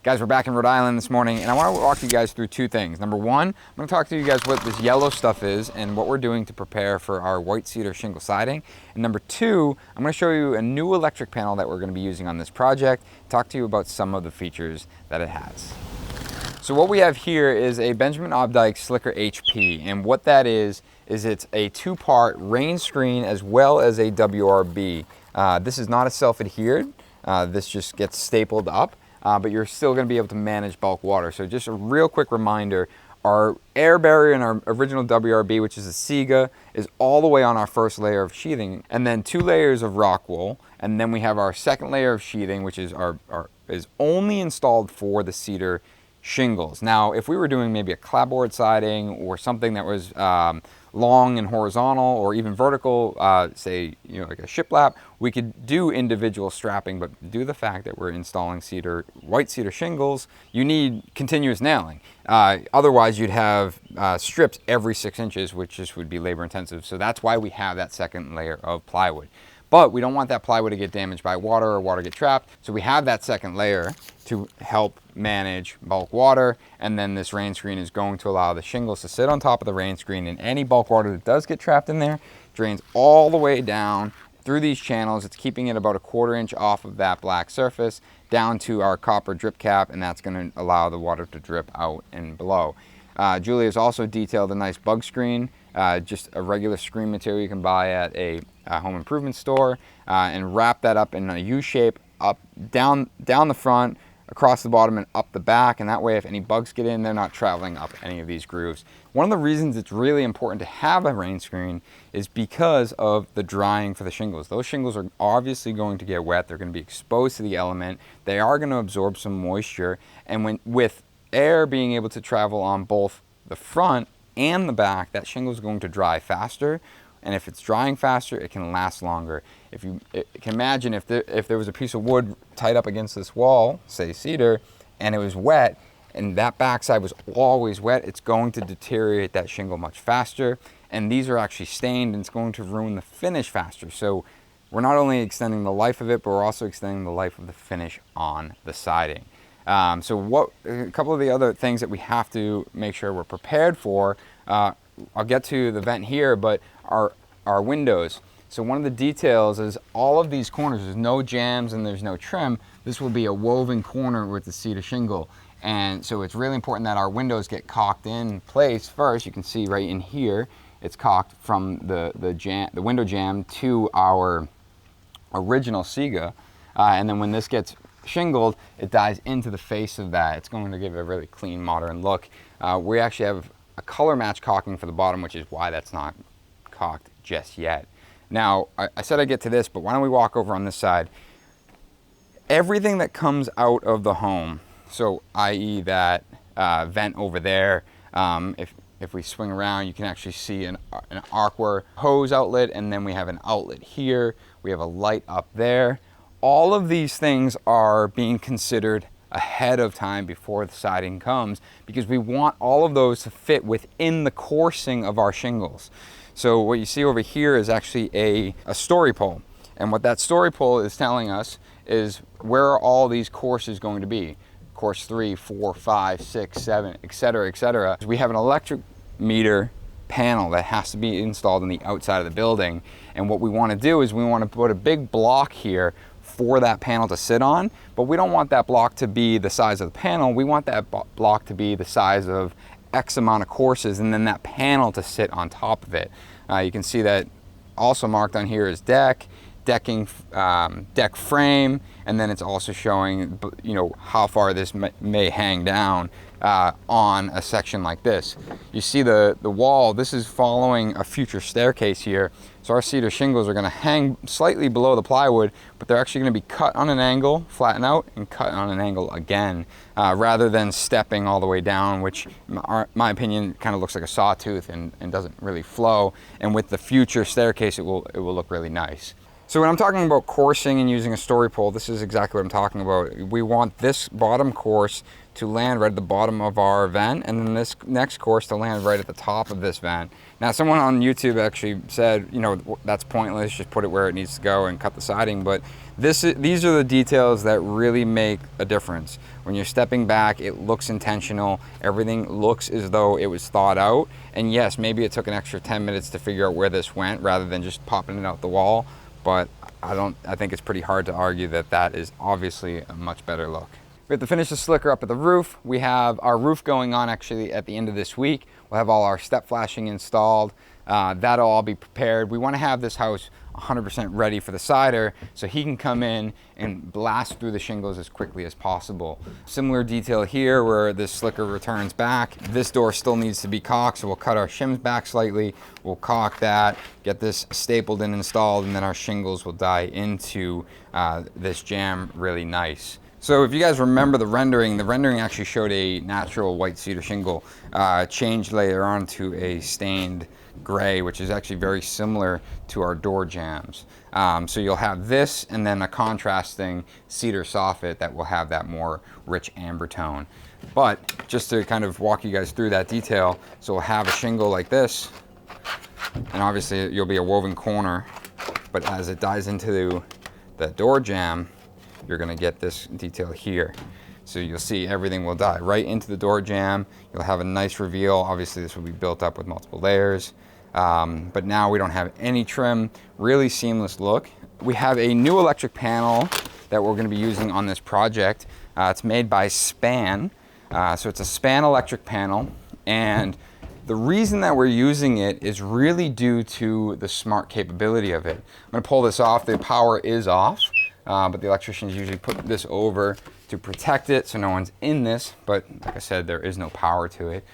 Guys, we're back in Rhode Island this morning, and I want to walk you guys through two things. Number one, I'm going to talk to you guys what this yellow stuff is and what we're doing to prepare for our white cedar shingle siding. And number two, I'm going to show you a new electric panel that we're going to be using on this project, talk to you about some of the features that it has. So what we have here is a Benjamin Obdyke Slicker HP, and what that is it's a two-part Rainscreen as well as a WRB. This is not a self-adhered, this just gets stapled up. But you're still going to be able to manage bulk water. So just a real quick reminder, our air barrier in our original WRB, which is a siga, is all the way on our first layer of sheathing, and then 2 layers of Rockwool, and then we have our second layer of sheathing, which is is only installed for the cedar shingles. Now, if we were doing maybe a clapboard siding or something that was long and horizontal or even vertical, say, like a shiplap, we could do individual strapping, but due to the fact that we're installing white cedar shingles, you need continuous nailing. Otherwise, you'd have strips every 6 inches, which just would be labor intensive. So that's why we have that second layer of plywood. But we don't want that plywood to get damaged by water or water get trapped. So we have that second layer to help manage bulk water. And then this Rainscreen is going to allow the shingles to sit on top of the Rainscreen, and any bulk water that does get trapped in there drains all the way down through these channels. It's keeping it about a 1/4 inch off of that black surface down to our copper drip cap, and that's going to allow the water to drip out and below. Julie has also detailed a nice bug screen, just a regular screen material you can buy at a home improvement store, and wrap that up in a U shape, up down the front, across the bottom, and up the back, and that way if any bugs get in, they're not traveling up any of these grooves. One of the reasons it's really important to have a Rainscreen is because of the drying for the shingles. Those shingles are obviously going to get wet, they're going to be exposed to the element, they are going to absorb some moisture, and with air being able to travel on both the front and the back, that shingle is going to dry faster. And if it's drying faster, it can last longer. If you can imagine if there was a piece of wood tied up against this wall, say cedar, and it was wet, and that backside was always wet, it's going to deteriorate that shingle much faster. And these are actually stained, and it's going to ruin the finish faster. So we're not only extending the life of it, but we're also extending the life of the finish on the siding. So a couple of the other things that we have to make sure we're prepared for, I'll get to the vent here, but our windows. So one of the details is all of these corners, there's no jambs and there's no trim. This will be a woven corner with the cedar shingle. And so it's really important that our windows get caulked in place first. You can see right in here, it's caulked from the window jamb to our original siga. And then when this gets shingled, it dies into the face of that. It's going to give it a really clean, modern look. We actually have a color match caulking for the bottom, which is why that's not caulked just yet. Now, I said I'd get to this, but why don't we walk over on this side. Everything that comes out of the home, so i.e. that vent over there, if we swing around, you can actually see an aqua hose outlet, and then we have an outlet here. We have a light up there. All of these things are being considered ahead of time before the siding comes, because we want all of those to fit within the coursing of our shingles. So what you see over here is actually a story pole. And what that story pole is telling us is where are all these courses going to be. Course 3, 4, 5, 6, 7, etc., etc. We have an electric meter panel that has to be installed on the outside of the building. And what we want to do is we want to put a big block here for that panel to sit on, but we don't want that block to be the size of the panel. We want that block to be the size of X amount of courses, and then that panel to sit on top of it. You can see that also marked on here is deck frame, and then it's also showing how far this may hang down on a section like this. You see the wall, this is following a future staircase here. So our cedar shingles are going to hang slightly below the plywood, but they're actually going to be cut on an angle, flatten out, and cut on an angle again, rather than stepping all the way down, which in my opinion kind of looks like a sawtooth and doesn't really flow. And with the future staircase, it will look really nice. So when I'm talking about coursing and using a story pole, this is exactly what I'm talking about. We want this bottom course to land right at the bottom of our vent, and then this next course to land right at the top of this vent. Now, someone on YouTube actually said, you know, that's pointless, just put it where it needs to go and cut the siding, but these are the details that really make a difference. When you're stepping back, it looks intentional, everything looks as though it was thought out, and yes, maybe it took an extra 10 minutes to figure out where this went rather than just popping it out the wall, but I think it's pretty hard to argue that that is obviously a much better look. We have to finish the slicker up at the roof. We have our roof going on actually at the end of this week. We'll have all our step flashing installed. That'll all be prepared. We want to have this house 100% ready for the cider so he can come in and blast through the shingles as quickly as possible. Similar detail here where this slicker returns back. This door still needs to be caulked, so we'll cut our shims back slightly. We'll caulk that, get this stapled and installed, and then our shingles will die into this jamb really nice. So if you guys remember the rendering actually showed a natural white cedar shingle changed later on to a stained gray, which is actually very similar to our door jambs. So you'll have this and then a contrasting cedar soffit that will have that more rich amber tone. But just to kind of walk you guys through that detail, so we'll have a shingle like this, and obviously you'll be a woven corner, but as it dies into the door jamb, you're going to get this detail here. So you'll see everything will die right into the door jamb. You'll have a nice reveal. Obviously this will be built up with multiple layers. But now we don't have any trim, really seamless look. We have a new electric panel that we're going to be using on this project. It's made by Span. So it's a Span electric panel, and the reason that we're using it is really due to the smart capability of it. I'm going to pull this off. The power is off. But the electricians usually put this over to protect it so no one's in this, but like I said, there is no power to it.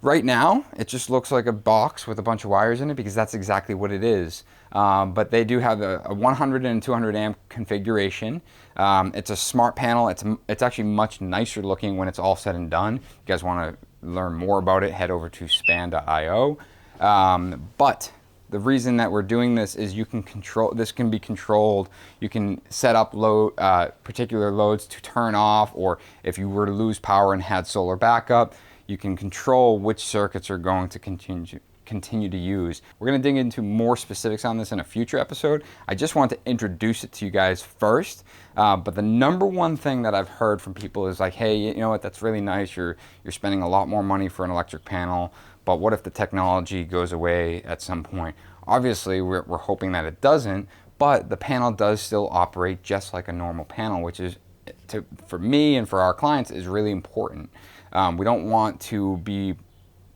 Right now, it just looks like a box with a bunch of wires in it because that's exactly what it is. But they do have a 100 and 200 amp configuration. It's a smart panel. It's actually much nicer looking when it's all said and done. If you guys want to learn more about it, head over to span.io. But the reason that we're doing this is you can control, this can be controlled. You can set up particular loads to turn off, or if you were to lose power and had solar backup, you can control which circuits are going to continue to use. We're going to dig into more specifics on this in a future episode. I just want to introduce it to you guys first. But the number one thing that I've heard from people is like, hey, you know what, that's really nice. You're spending a lot more money for an electric panel, but what if the technology goes away at some point? Obviously, we're hoping that it doesn't, but the panel does still operate just like a normal panel, which is, for me and for our clients, is really important. We don't want to be,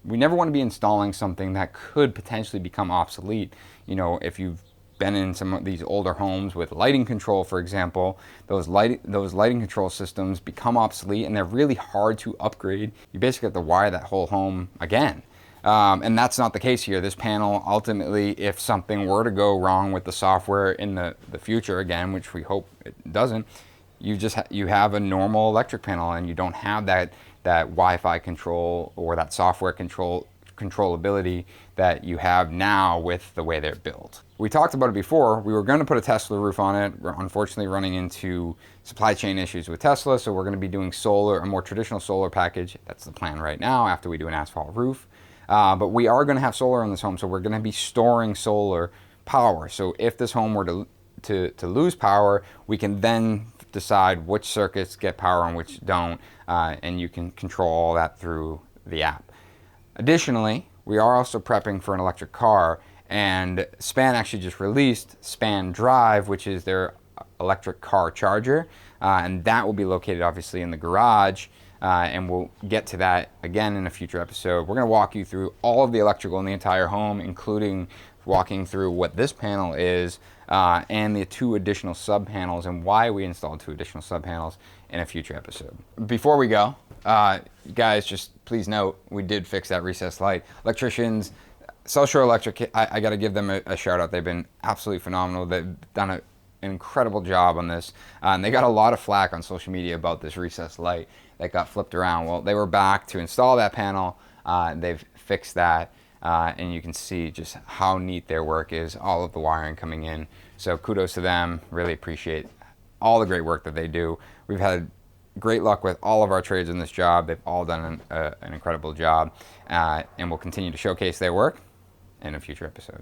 we never want to be installing something that could potentially become obsolete. You know, if you've been in some of these older homes with lighting control, for example, those lighting control systems become obsolete and they're really hard to upgrade. You basically have to wire that whole home again. And that's not the case here. This panel, ultimately, if something were to go wrong with the software in the future, again, which we hope it doesn't, you have a normal electric panel and you don't have that Wi-Fi control or that software controllability that you have now with the way they're built. We talked about it before. We were going to put a Tesla roof on it. We're unfortunately running into supply chain issues with Tesla, so we're going to be doing solar, a more traditional solar package. That's the plan right now after we do an asphalt roof. But we are going to have solar on this home, so we're going to be storing solar power. So if this home were to lose power, we can then decide which circuits get power and which don't, and you can control all that through the app. Additionally, we are also prepping for an electric car, and Span actually just released Span Drive, which is their electric car charger, and that will be located obviously in the garage. And we'll get to that again in a future episode. We're going to walk you through all of the electrical in the entire home, including walking through what this panel is and the 2 additional sub panels and why we installed 2 additional sub panels in a future episode. Before we go, guys, just please note, we did fix that recessed light. Electricians, South Shore Electric, I got to give them a shout out. They've been absolutely phenomenal. They've done an incredible job on this. And they got a lot of flack on social media about this recessed light that got flipped around. Well, they were back to install that panel. They've fixed that. and you can see just how neat their work is, all of the wiring coming in. So kudos to them, really appreciate all the great work that they do. We've had great luck with all of our trades in this job. They've all done an incredible job, and we'll continue to showcase their work in a future episode.